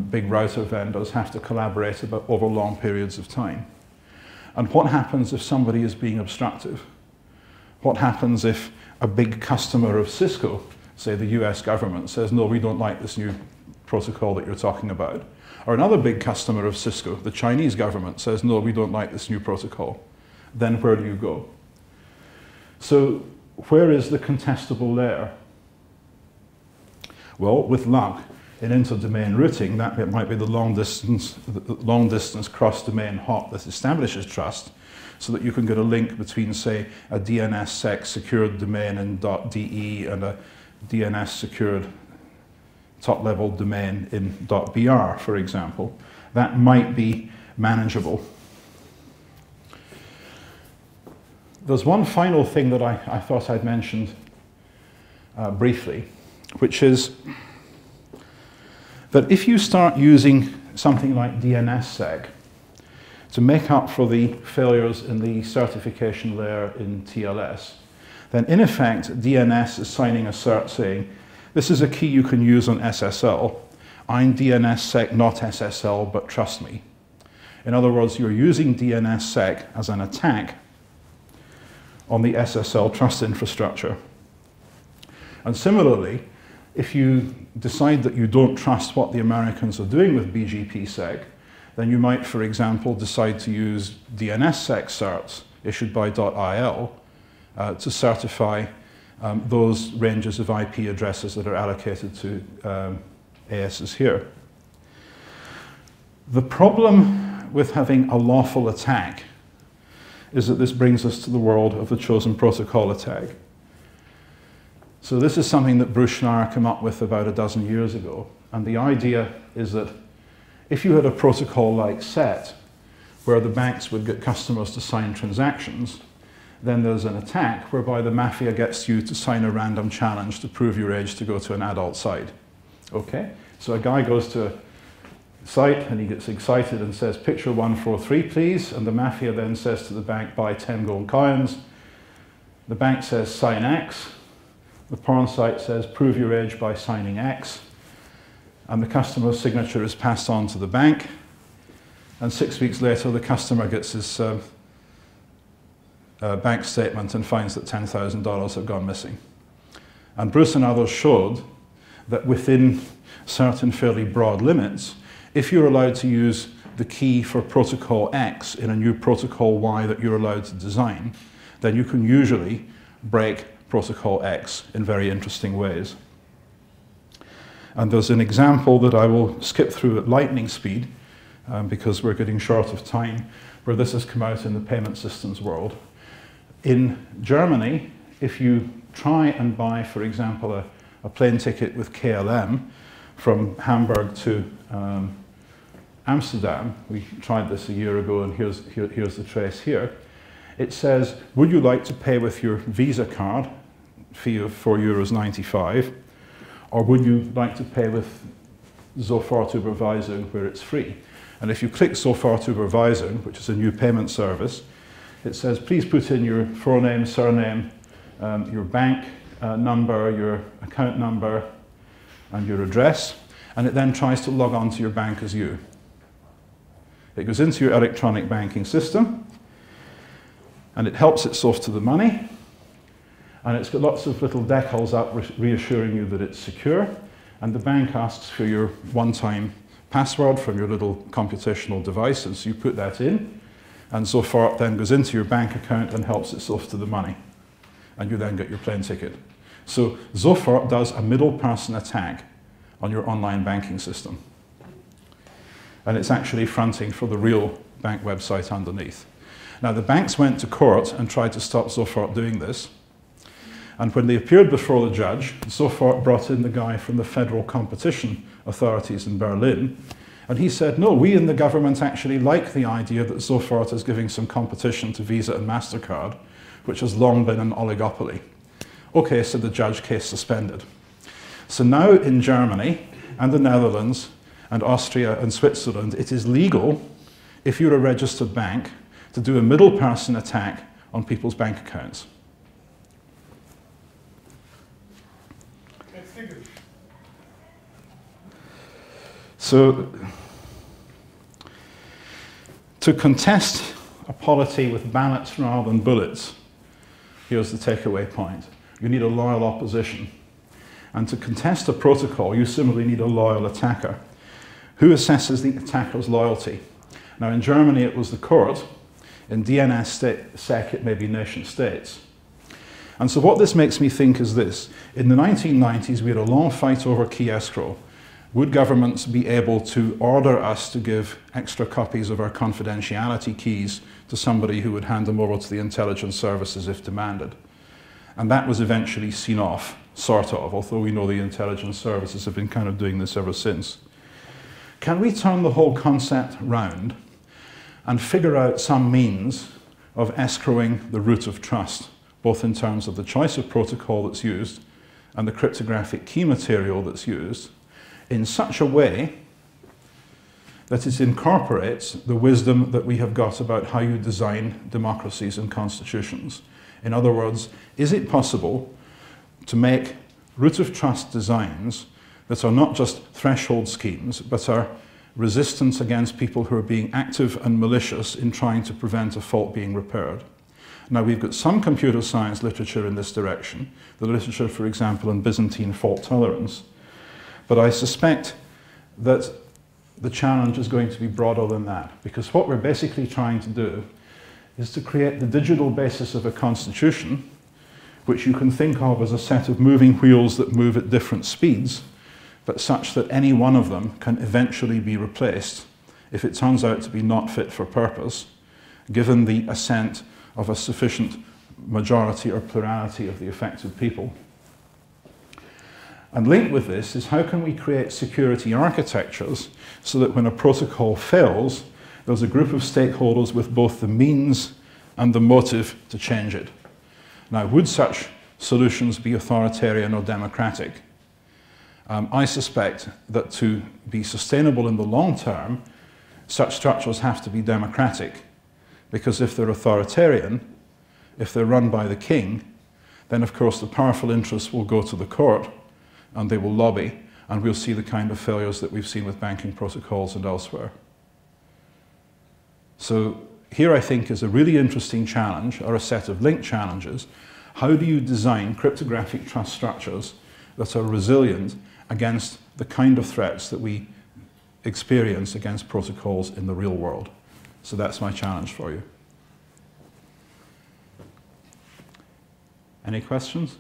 S2: big router vendors have to collaborate over long periods of time. And what happens if somebody is being obstructive? What happens if a big customer of Cisco, say the US government, says, no, we don't like this new protocol that you're talking about? Or another big customer of Cisco, the Chinese government, says, no, we don't like this new protocol. Then where do you go? So where is the contestable layer? Well, with luck, in inter-domain routing, that might be the long-distance cross-domain hop that establishes trust, so that you can get a link between, say, a DNS-sec secured domain in .de and a DNS secured top-level domain in .br, for example. That might be manageable. There's one final thing that I thought I'd mentioned briefly, which is that if you start using something like DNSSEC to make up for the failures in the certification layer in TLS, then in effect DNS is signing a cert saying, this is a key you can use on SSL. I'm DNSSEC, not SSL, but trust me. In other words, you're using DNSSEC as an attack on the SSL trust infrastructure. And similarly, if you decide that you don't trust what the Americans are doing with BGPsec, then you might, for example, decide to use DNSSEC certs issued by .il to certify those ranges of IP addresses that are allocated to ASs here. The problem with having a lawful attack is that this brings us to the world of the chosen protocol attack. So this is something that Bruce Schneier came up with about a dozen years ago. And the idea is that if you had a protocol like SET, where the banks would get customers to sign transactions, then there's an attack whereby the mafia gets you to sign a random challenge to prove your age to go to an adult site. Okay? So a guy goes to a site and he gets excited and says, picture 143 please, and the mafia then says to the bank, buy 10 gold coins. The bank says, sign X. The porn site says, prove your age by signing X. And the customer's signature is passed on to the bank. And 6 weeks later, the customer gets his bank statement and finds that $10,000 have gone missing. And Bruce and others showed that within certain fairly broad limits, if you're allowed to use the key for protocol X in a new protocol Y that you're allowed to design, then you can usually break protocol X in very interesting ways. And there's an example that I will skip through at lightning speed because we're getting short of time, where this has come out in the payment systems world. In Germany, if you try and buy, for example, a plane ticket with KLM from Hamburg to Amsterdam, we tried this a year ago and here's the trace here. It says, would you like to pay with your Visa card, fee of €4.95, or would you like to pay with Sofort Überweisung where it's free? And if you click Sofort Überweisung, which is a new payment service, it says, please put in your forename, surname, your bank number, your account number, and your address, and it then tries to log on to your bank as you. It goes into your electronic banking system, and it helps itself to the money, and it's got lots of little decals up reassuring you that it's secure, and the bank asks for your one-time password from your little computational device, and so you put that in, and Sofort then goes into your bank account and helps itself to the money, and you then get your plane ticket. So Sofort does a middle-person attack on your online banking system, and it's actually fronting for the real bank website underneath. Now, the banks went to court and tried to stop Sofort doing this. And when they appeared before the judge, Sofort brought in the guy from the federal competition authorities in Berlin. And he said, no, we in the government actually like the idea that Sofort is giving some competition to Visa and MasterCard, which has long been an oligopoly. Okay, said the judge, case suspended. So now in Germany and the Netherlands and Austria and Switzerland, it is legal, if you're a registered bank, to do a middle-person attack on people's bank accounts. So, to contest a polity with ballots rather than bullets, here's the takeaway point. You need a loyal opposition. And to contest a protocol, you similarly need a loyal attacker. Who assesses the attacker's loyalty? Now, in Germany, it was the court. In DNSSEC, it may be nation states. And so what this makes me think is this. In the 1990s, we had a long fight over key escrow. Would governments be able to order us to give extra copies of our confidentiality keys to somebody who would hand them over to the intelligence services if demanded? And that was eventually seen off, sort of, although we know the intelligence services have been kind of doing this ever since. Can we turn the whole concept round and figure out some means of escrowing the root of trust, both in terms of the choice of protocol that's used and the cryptographic key material that's used, in such a way that it incorporates the wisdom that we have got about how you design democracies and constitutions? In other words, is it possible to make root of trust designs that are not just threshold schemes, but are resistance against people who are being active and malicious in trying to prevent a fault being repaired? Now, we've got some computer science literature in this direction, the literature, for example, on Byzantine fault tolerance. But I suspect that the challenge is going to be broader than that, because what we're basically trying to do is to create the digital basis of a constitution, which you can think of as a set of moving wheels that move at different speeds, but such that any one of them can eventually be replaced if it turns out to be not fit for purpose, given the assent of a sufficient majority or plurality of the affected people. And linked with this is how can we create security architectures so that when a protocol fails, there's a group of stakeholders with both the means and the motive to change it. Now, would such solutions be authoritarian or democratic? I suspect that to be sustainable in the long term, such structures have to be democratic, because if they're authoritarian, if they're run by the king, then of course the powerful interests will go to the court and they will lobby, and we'll see the kind of failures that we've seen with banking protocols and elsewhere. So here I think is a really interesting challenge, or a set of linked challenges. How do you design cryptographic trust structures that are resilient against the kind of threats that we experience against protocols in the real world? So that's my challenge for you. Any questions?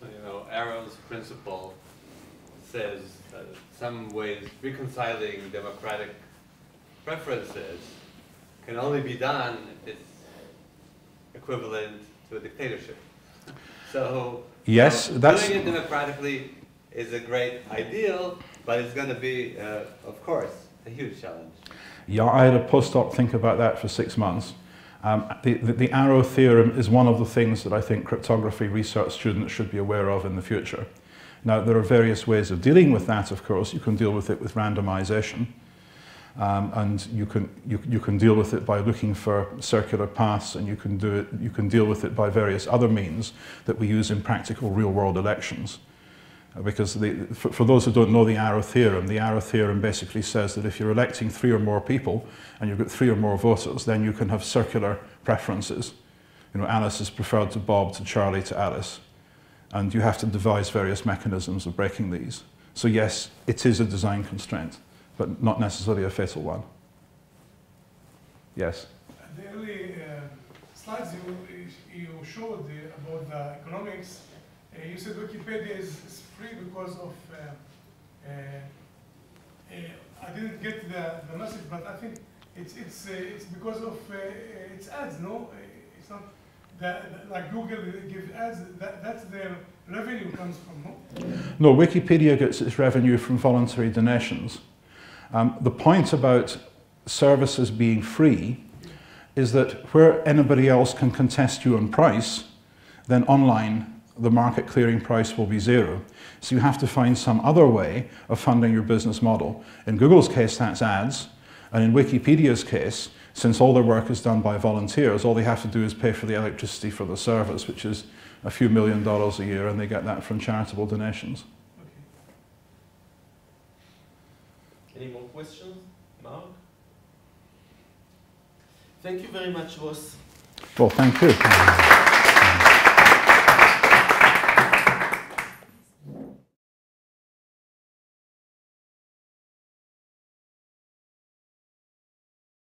S8: You know, Arrow's principle says that in some ways reconciling democratic preferences can only be done if it's equivalent to a dictatorship. So
S2: yes, that's
S8: doing it democratically is a great ideal, but it's going to be, of course, a huge challenge.
S2: Yeah, I had a postdoc think about that for 6 months. The Arrow theorem is one of the things that I think cryptography research students should be aware of in the future. Now, there are various ways of dealing with that, of course. You can deal with it with randomization, and you can deal with it by looking for circular paths, and you can deal with it by various other means that we use in practical real-world elections. Because for those who don't know the Arrow theorem basically says that if you're electing 3 or more people and you've got 3 or more voters, then you can have circular preferences. You know, Alice is preferred to Bob, to Charlie, to Alice. And you have to devise various mechanisms of breaking these. So yes, it is a design constraint, but not necessarily a fatal one. Yes?
S9: The early slides you showed about the economics, you said Wikipedia is free because of, I didn't get the message, but I think it's because of its ads, no? It's not like Google gives ads, that's their revenue comes from, no?
S2: No, Wikipedia gets its revenue from voluntary donations. The point about services being free is that where anybody else can contest you on price, then online the market clearing price will be 0. So you have to find some other way of funding your business model. In Google's case, that's ads. And in Wikipedia's case, since all their work is done by volunteers, all they have to do is pay for the electricity for the service, which is a few $1 million a year, and they get that from charitable donations.
S10: Okay. Any more questions? Mark? Thank you very much, Ross.
S2: Well, thank you.